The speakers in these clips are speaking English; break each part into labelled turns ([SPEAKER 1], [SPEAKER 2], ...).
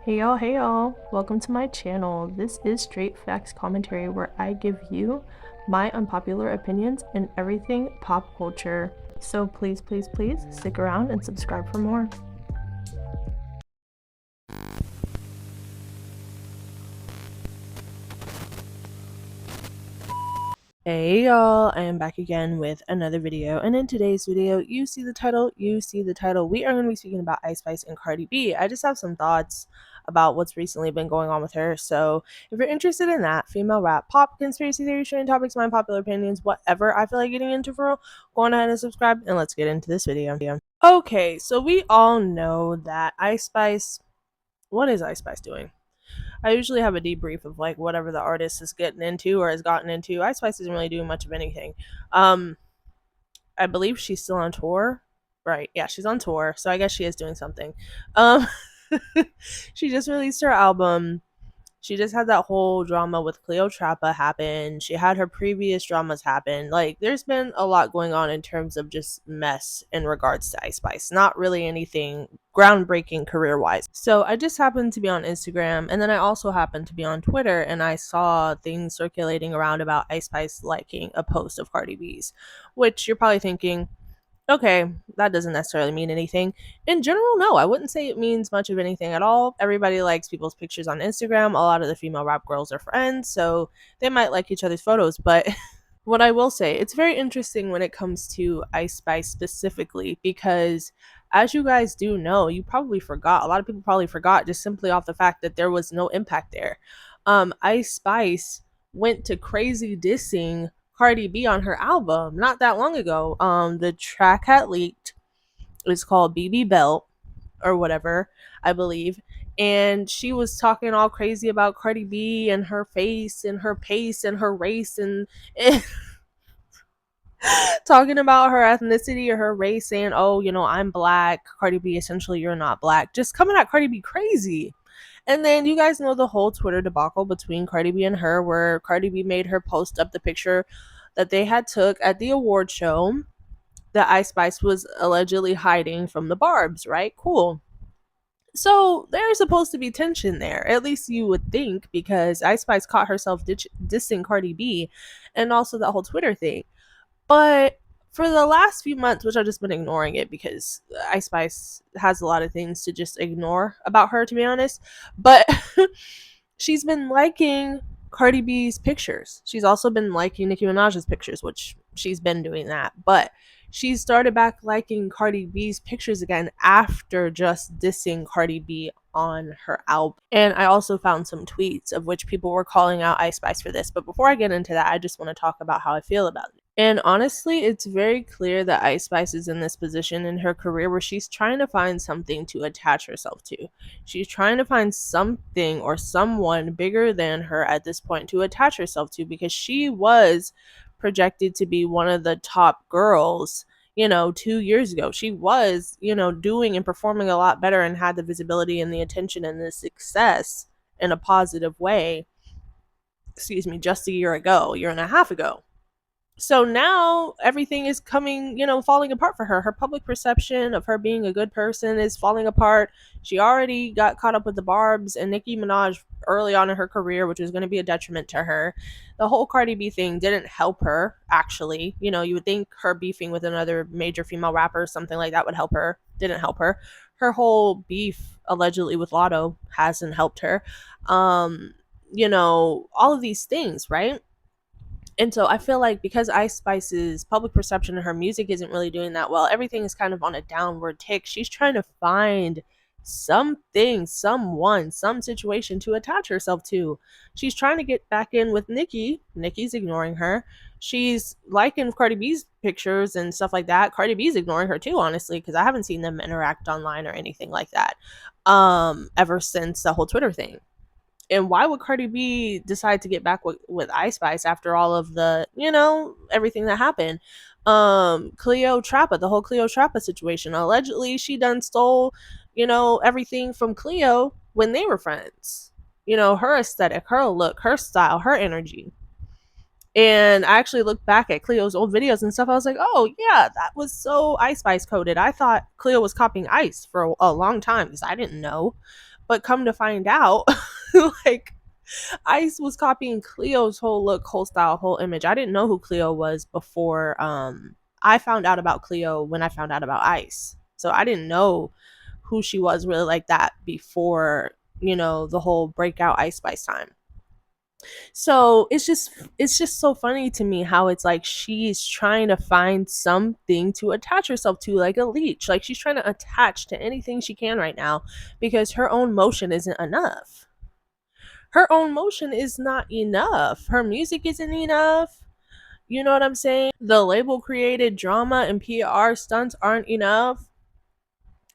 [SPEAKER 1] Hey y'all, welcome to my channel. This is Straight Facts Commentary where I give you my unpopular opinions in everything pop culture. So please stick around and subscribe for more. Hey y'all, I am back again with another video, and in today's video, you see the title, we are going to be speaking about Ice Spice and Cardi B. I just have some thoughts about what's recently been going on with her, so if you're interested in that, female rap, pop, conspiracy theories, trending topics, my unpopular opinions, whatever I feel like getting into for real, go on ahead and subscribe, and let's get into this video. Okay, so we all know that Ice Spice, what is Ice Spice doing? I usually have a debrief of like whatever the artist is getting into or has gotten into. Ice Spice isn't really doing much of anything. Um, I believe she's still on tour. Right. Yeah, she's on tour. So I guess she is doing something. Um she just released her album. She just had that whole drama with Cleopatra happen. She had her previous dramas happen. Like, there's been a lot going on in terms of just mess in regards to Ice Spice. Not really anything groundbreaking career wise. So I just happened to be on Instagram, and then I also happened to be on Twitter, and I saw things circulating around about Ice Spice liking a post of Cardi B's, which you're probably thinking, okay, that doesn't necessarily mean anything. In general, no, I wouldn't say it means much of anything at all. Everybody likes people's pictures on Instagram. A lot of the female rap girls are friends, so they might like each other's photos. But what I will say, it's very interesting when it comes to Ice Spice specifically, because as you guys do know, you probably forgot. A lot of people probably forgot just simply off the fact that there was no impact there. Ice Spice went to crazy dissing Cardi B on her album not that long ago. The track had leaked. It's called BB Belt or whatever, I believe. And she was talking all crazy about Cardi B and her face and her pace and her race and talking about her ethnicity or her race, saying, oh, I'm black. Cardi B, essentially, you're not black. Just coming at Cardi B crazy. And then you guys know the whole Twitter debacle between Cardi B and her, where Cardi B made her post up the picture that they had took at the award show that Ice Spice was allegedly hiding from the Barbs, right? Cool. So there's supposed to be tension there, at least you would think, because Ice Spice caught herself dissing Cardi B and also that whole Twitter thing. But for the last few months, which I've just been ignoring it because Ice Spice has a lot of things to just ignore about her, to be honest. But she's been liking Cardi B's pictures. She's also been liking Nicki Minaj's pictures, which she's been doing that. But she started back liking Cardi B's pictures again after just dissing Cardi B on her album. And I also found some tweets of which people were calling out Ice Spice for this. But before I get into that, I just want to talk about how I feel about it. And honestly, it's very clear that Ice Spice is in this position in her career where she's trying to find something to attach herself to. She's trying to find something or someone bigger than her at this point to attach herself to, because she was projected to be one of the top girls, 2 years ago. She was, doing and performing a lot better and had the visibility and the attention and the success in a positive way, just a year ago, year and a half ago. So now everything is coming, falling apart for her. Her public perception of her being a good person is falling apart. She already got caught up with the Barbs and Nicki Minaj early on in her career, which was going to be a detriment to her. The whole Cardi B thing didn't help her, actually. You would think her beefing with another major female rapper, something like that, would help her. Didn't help her. Her whole beef, allegedly, with Lotto hasn't helped her. All of these things, right? And so I feel like because Ice Spice's public perception of her music isn't really doing that well, everything is kind of on a downward tick. She's trying to find something, someone, some situation to attach herself to. She's trying to get back in with Nicki. Nicki's ignoring her. She's liking Cardi B's pictures and stuff like that. Cardi B's ignoring her too, honestly, because I haven't seen them interact online or anything like that ever since the whole Twitter thing. And why would Cardi B decide to get back with Ice Spice after all of the, everything that happened? Cleopatra, the whole Cleopatra situation. Allegedly, she done stole, everything from Cleo when they were friends. Her aesthetic, her look, her style, her energy. And I actually looked back at Cleo's old videos and stuff. I was like, oh, yeah, that was so Ice Spice coded. I thought Cleo was copying Ice for a long time because I didn't know. But come to find out, like Ice was copying Cleo's whole look, whole style, whole image. I didn't know who Cleo was before I found out about Cleo when I found out about Ice. So I didn't know who she was really like that before, the whole breakout Ice Spice time. So it's just so funny to me how it's like she's trying to find something to attach herself to, like a leech. Like she's trying to attach to anything she can right now because her own motion isn't enough. Her own motion is not enough. Her music isn't enough. You know what I'm saying? The label created drama and PR stunts aren't enough.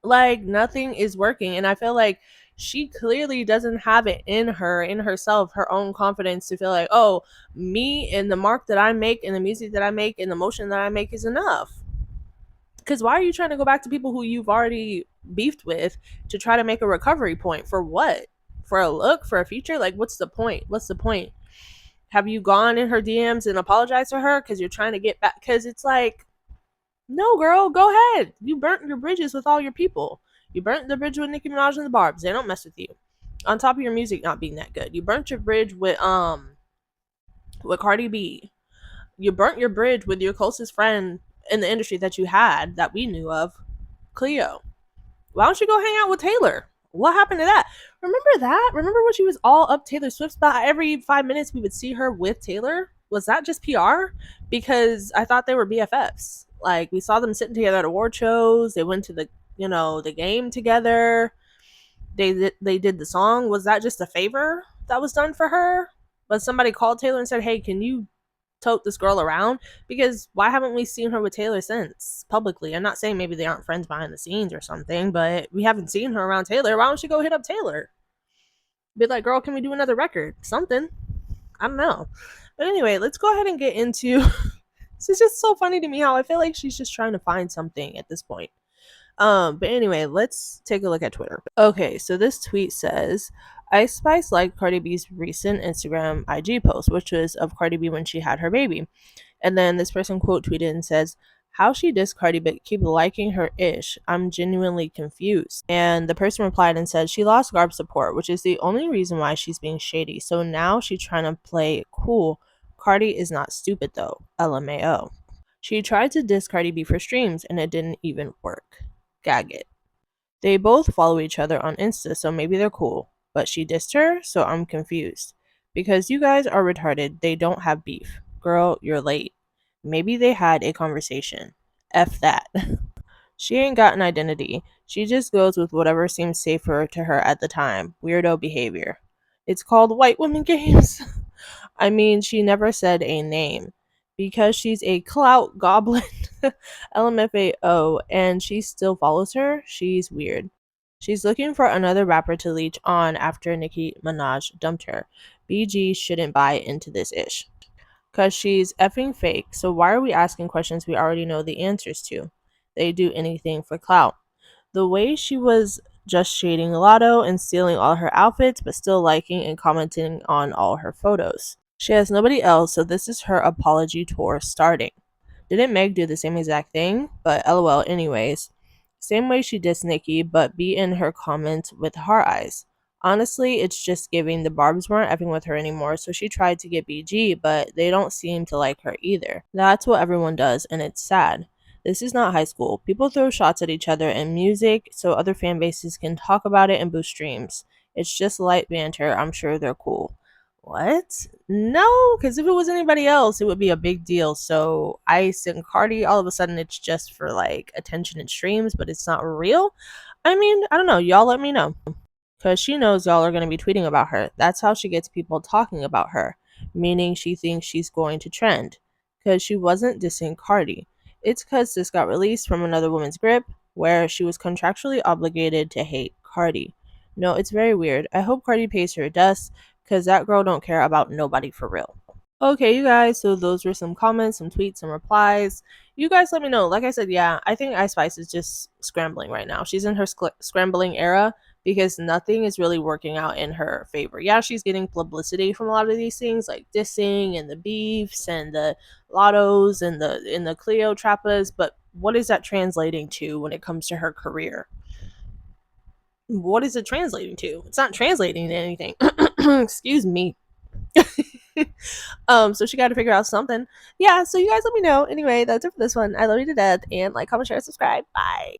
[SPEAKER 1] Like nothing is working. And I feel like she clearly doesn't have it in her, in herself, her own confidence to feel like, oh, me and the mark that I make and the music that I make and the motion that I make is enough. Because why are you trying to go back to people who you've already beefed with to try to make a recovery point? For what? For a look? For a feature? Like, what's the point? What's the point? Have you gone in her DMs and apologized to her because you're trying to get back? Because it's like, no, girl, go ahead. You burnt your bridges with all your people. You burnt the bridge with Nicki Minaj and the Barbs. They don't mess with you. On top of your music not being that good, you burnt your bridge with Cardi B. You burnt your bridge with your closest friend in the industry that you had that we knew of, Cleo. Why don't you go hang out with Taylor? What happened to that? Remember that? Remember when she was all up Taylor Swift's butt? Every 5 minutes we would see her with Taylor? Was that just PR? Because I thought they were BFFs. Like we saw them sitting together at award shows. They went to the game together. They did the song. Was that just a favor that was done for her? But somebody called Taylor and said, "Hey, can you tote this girl around?" Because why haven't we seen her with Taylor since publicly? I'm not saying maybe they aren't friends behind the scenes or something, but we haven't seen her around Taylor. Why don't she go hit up Taylor? Be like, girl, can we do another record? Something. I don't know. But anyway, let's go ahead and get into it's just so funny to me how I feel like she's just trying to find something at this point. But anyway, let's take a look at Twitter. Okay, so this tweet says Ice Spice liked Cardi B's recent Instagram IG post, which was of Cardi B when she had her baby. And then this person quote tweeted and says, "How she dissed Cardi but keep liking her ish. I'm genuinely confused." And the person replied and said she lost Garb support, which is the only reason why she's being shady. So now she's trying to play it cool. Cardi is not stupid though. LMAO. She tried to diss Cardi B for streams and it didn't even work. Gag it. They both follow each other on Insta, so maybe they're cool. But she dissed her, so I'm confused. Because you guys are retarded, they don't have beef. Girl, you're late. Maybe they had a conversation. F that. She ain't got an identity. She just goes with whatever seems safer to her at the time. Weirdo behavior. It's called white women games. I mean, she never said a name. Because she's a clout goblin, LMFAO, and she still follows her, she's weird. She's looking for another rapper to leech on after Nicki Minaj dumped her. BG shouldn't buy into this ish. Because she's effing fake, so why are we asking questions we already know the answers to? They do anything for clout. The way she was just shading Lotto and stealing all her outfits, but still liking and commenting on all her photos. She has nobody else, so this is her apology tour starting. Didn't Meg do the same exact thing? But lol anyways. Same way she dissed Nicki, but be in her comments with heart eyes. Honestly, it's just giving the Barbs weren't effing with her anymore, so she tried to get BG, but they don't seem to like her either. That's what everyone does, and it's sad. This is not high school. People throw shots at each other in music so other fan bases can talk about it and boost streams. It's just light banter. I'm sure they're cool. What? No, because if it was anybody else, it would be a big deal. So Ice and Cardi, all of a sudden, it's just for like attention and streams, but it's not real. I mean, I don't know. Y'all let me know. Because she knows y'all are going to be tweeting about her. That's how she gets people talking about her, meaning she thinks she's going to trend. Because she wasn't dissing Cardi. It's because this got released from another woman's grip, where she was contractually obligated to hate Cardi. No, it's very weird. I hope Cardi pays her dust, because that girl don't care about nobody for real. Okay, you guys, so those were some comments, some tweets, some replies. You guys let me know. Like I said, yeah, I think Ice Spice is just scrambling right now. She's in her scrambling era because nothing is really working out in her favor. Yeah, she's getting publicity from a lot of these things like dissing and the beefs and the lottos and the Cleo trappas, but what is that translating to when it comes to her career? what is it translating to? It's not translating to anything. Excuse me. So she got to figure out something. Yeah, so you guys let me know. Anyway, that's it for this one. I love you to death, and like, comment, share, subscribe. Bye.